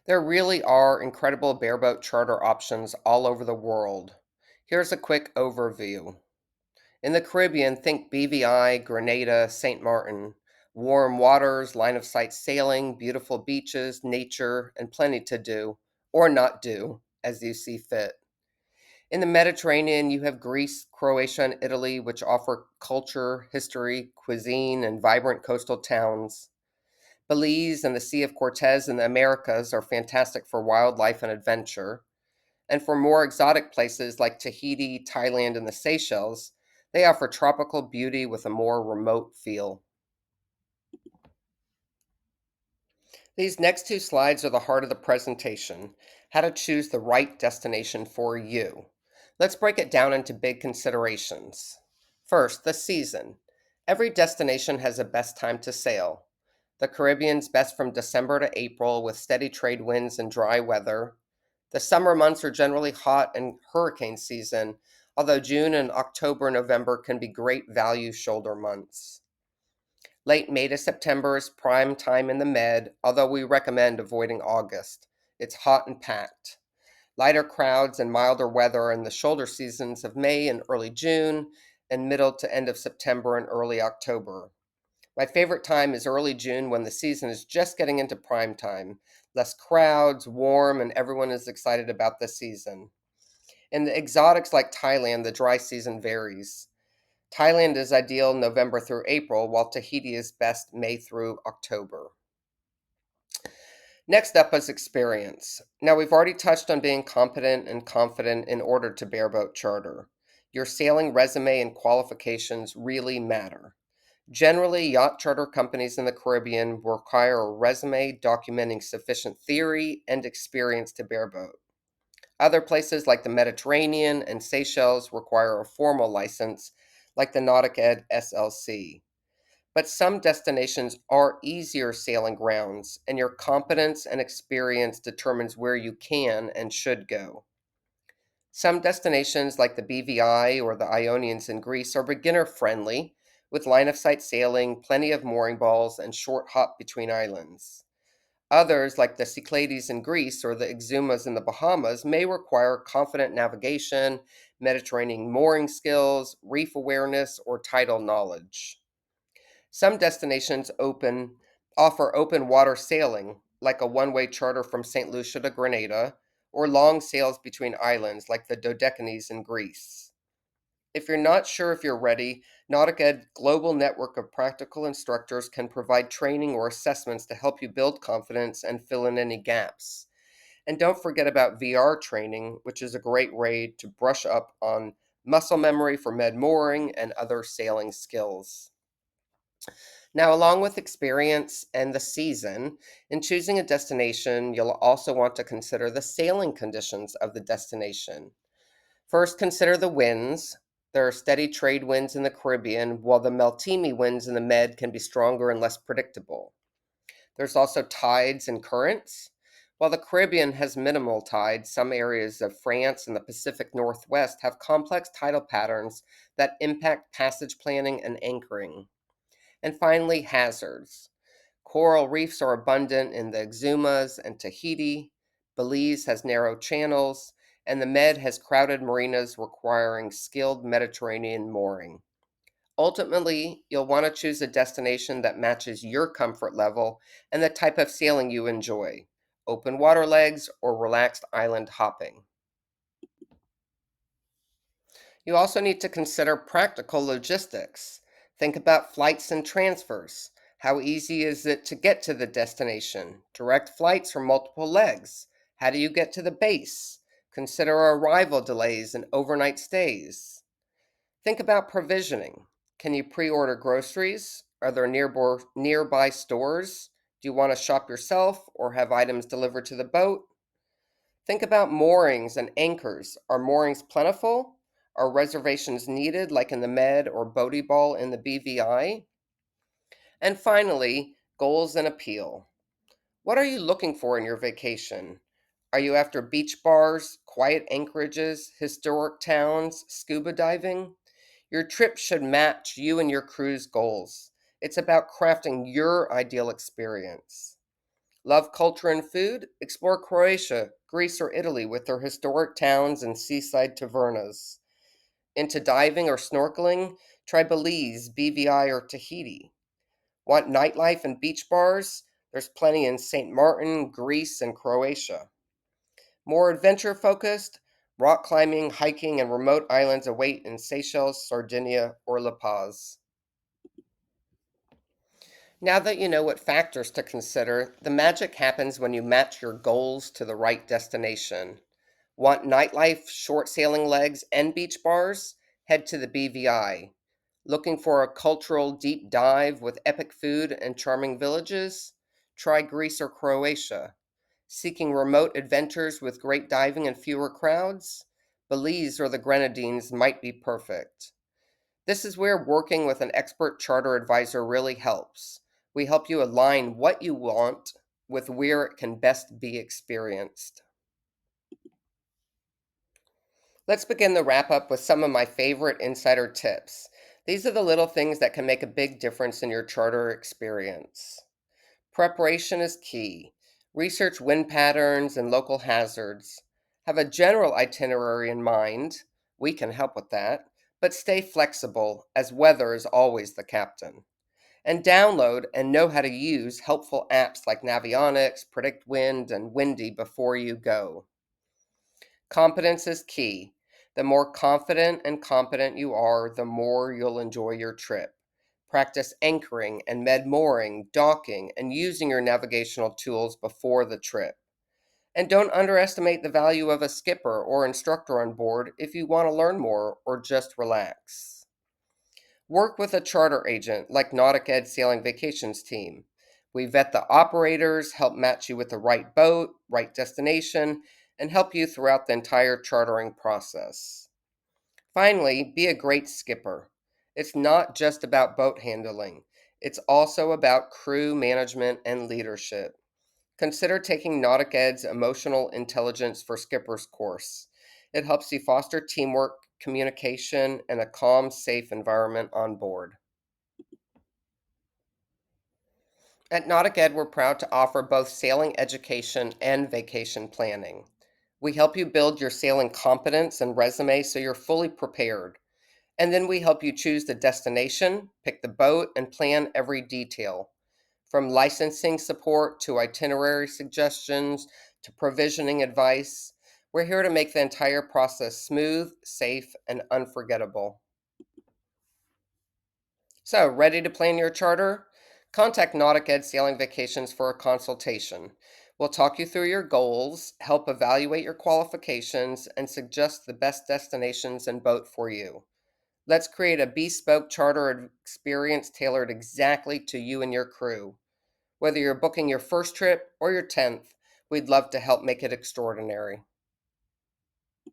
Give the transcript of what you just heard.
There really are incredible bareboat charter options all over the world. Here's a quick overview. In the Caribbean, think BVI, Grenada, St. Martin. Warm waters, line of sight sailing, beautiful beaches, nature, and plenty to do, or not do, as you see fit. In the Mediterranean, you have Greece, Croatia, and Italy, which offer culture, history, cuisine, and vibrant coastal towns. Belize and the Sea of Cortez in the Americas are fantastic for wildlife and adventure. And for more exotic places like Tahiti, Thailand, and the Seychelles, they offer tropical beauty with a more remote feel. These next two slides are the heart of the presentation, how to choose the right destination for you. Let's break it down into big considerations. First, the season. Every destination has a best time to sail. The Caribbean's best from December to April with steady trade winds and dry weather. The summer months are generally hot and hurricane season, although June and October, November can be great value shoulder months. Late May to September is prime time in the Med, although we recommend avoiding August. It's hot and packed. Lighter crowds and milder weather in the shoulder seasons of May and early June, and middle to end of September and early October. My favorite time is early June when the season is just getting into prime time. Less crowds, warm, and everyone is excited about the season. In the exotics like Thailand, the dry season varies. Thailand is ideal November through April, while Tahiti is best May through October. Next up is experience. Now, we've already touched on being competent and confident in order to bareboat charter. Your sailing resume and qualifications really matter. Generally, yacht charter companies in the Caribbean require a resume documenting sufficient theory and experience to bareboat. Other places like the Mediterranean and Seychelles require a formal license, like the NauticEd SLC. But some destinations are easier sailing grounds, and your competence and experience determines where you can and should go. Some destinations like the BVI or the Ionians in Greece are beginner friendly, with line of sight sailing, plenty of mooring balls, and short hop between islands. Others, like the Cyclades in Greece or the Exumas in the Bahamas, may require confident navigation, Mediterranean mooring skills, reef awareness, or tidal knowledge. Some destinations offer open water sailing, like a one-way charter from St. Lucia to Grenada, or long sails between islands, like the Dodecanese in Greece. If you're not sure if you're ready, NauticEd's global network of practical instructors can provide training or assessments to help you build confidence and fill in any gaps. And don't forget about VR training, which is a great way to brush up on muscle memory for med mooring and other sailing skills. Now, along with experience and the season, in choosing a destination, you'll also want to consider the sailing conditions of the destination. First, consider the winds. There are steady trade winds in the Caribbean, while the Meltemi winds in the Med can be stronger and less predictable. There's also tides and currents. While the Caribbean has minimal tides, some areas of France and the Pacific Northwest have complex tidal patterns that impact passage planning and anchoring. And finally, hazards. Coral reefs are abundant in the Exumas and Tahiti. Belize has narrow channels, and the Med has crowded marinas requiring skilled Mediterranean mooring. Ultimately, you'll want to choose a destination that matches your comfort level and the type of sailing you enjoy, open water legs or relaxed island hopping. You also need to consider practical logistics. Think about flights and transfers. How easy is it to get to the destination? Direct flights or multiple legs? How do you get to the base? Consider arrival delays and overnight stays. Think about provisioning. Can you pre order groceries? Are there nearby stores? Do you want to shop yourself or have items delivered to the boat? Think about moorings and anchors. Are moorings plentiful? Are reservations needed, like in the Med or Bodie Ball in the BVI? And finally, goals and appeal. What are you looking for in your vacation? Are you after beach bars, quiet anchorages, historic towns, scuba diving? Your trip should match you and your crew's goals. It's about crafting your ideal experience. Love culture and food? Explore Croatia, Greece, or Italy with their historic towns and seaside tavernas. Into diving or snorkeling? Try Belize, BVI, or Tahiti. Want nightlife and beach bars? There's plenty in St. Martin, Greece, and Croatia. More adventure focused? Rock climbing, hiking, and remote islands await in Seychelles, Sardinia, or La Paz. Now that you know what factors to consider, the magic happens when you match your goals to the right destination. Want nightlife, short sailing legs, and beach bars? Head to the BVI. Looking for a cultural deep dive with epic food and charming villages? Try Greece or Croatia. Seeking remote adventures with great diving and fewer crowds? Belize or the Grenadines might be perfect. This is where working with an expert charter advisor really helps. We help you align what you want with where it can best be experienced. Let's begin the wrap up with some of my favorite insider tips. These are the little things that can make a big difference in your charter experience. Preparation is key. Research wind patterns and local hazards. Have a general itinerary in mind. We can help with that. But stay flexible, as weather is always the captain. And download and know how to use helpful apps like Navionics, Predict Wind, and Windy before you go. Competence is key. The more confident and competent you are, the more you'll enjoy your trip. Practice anchoring and med mooring, docking, and using your navigational tools before the trip. And don't underestimate the value of a skipper or instructor on board if you want to learn more or just relax. Work with a charter agent like Nautic Ed Sailing Vacations Team. We vet the operators, help match you with the right boat, right destination, and help you throughout the entire chartering process. Finally, be a great skipper. It's not just about boat handling, it's also about crew management and leadership. Consider taking Nautic Ed's Emotional Intelligence for Skippers course. It helps you foster teamwork, communication, and a calm, safe environment on board. At Nautic Ed, we're proud to offer both sailing education and vacation planning. We help you build your sailing competence and resume so you're fully prepared. And then we help you choose the destination, pick the boat, and plan every detail. From licensing support to itinerary suggestions to provisioning advice, we're here to make the entire process smooth, safe, and unforgettable. So, ready to plan your charter? Contact Nautic Ed Sailing Vacations for a consultation. We'll talk you through your goals, help evaluate your qualifications, and suggest the best destinations and boat for you. Let's create a bespoke charter experience tailored exactly to you and your crew. Whether you're booking your first trip or your 10th, we'd love to help make it extraordinary.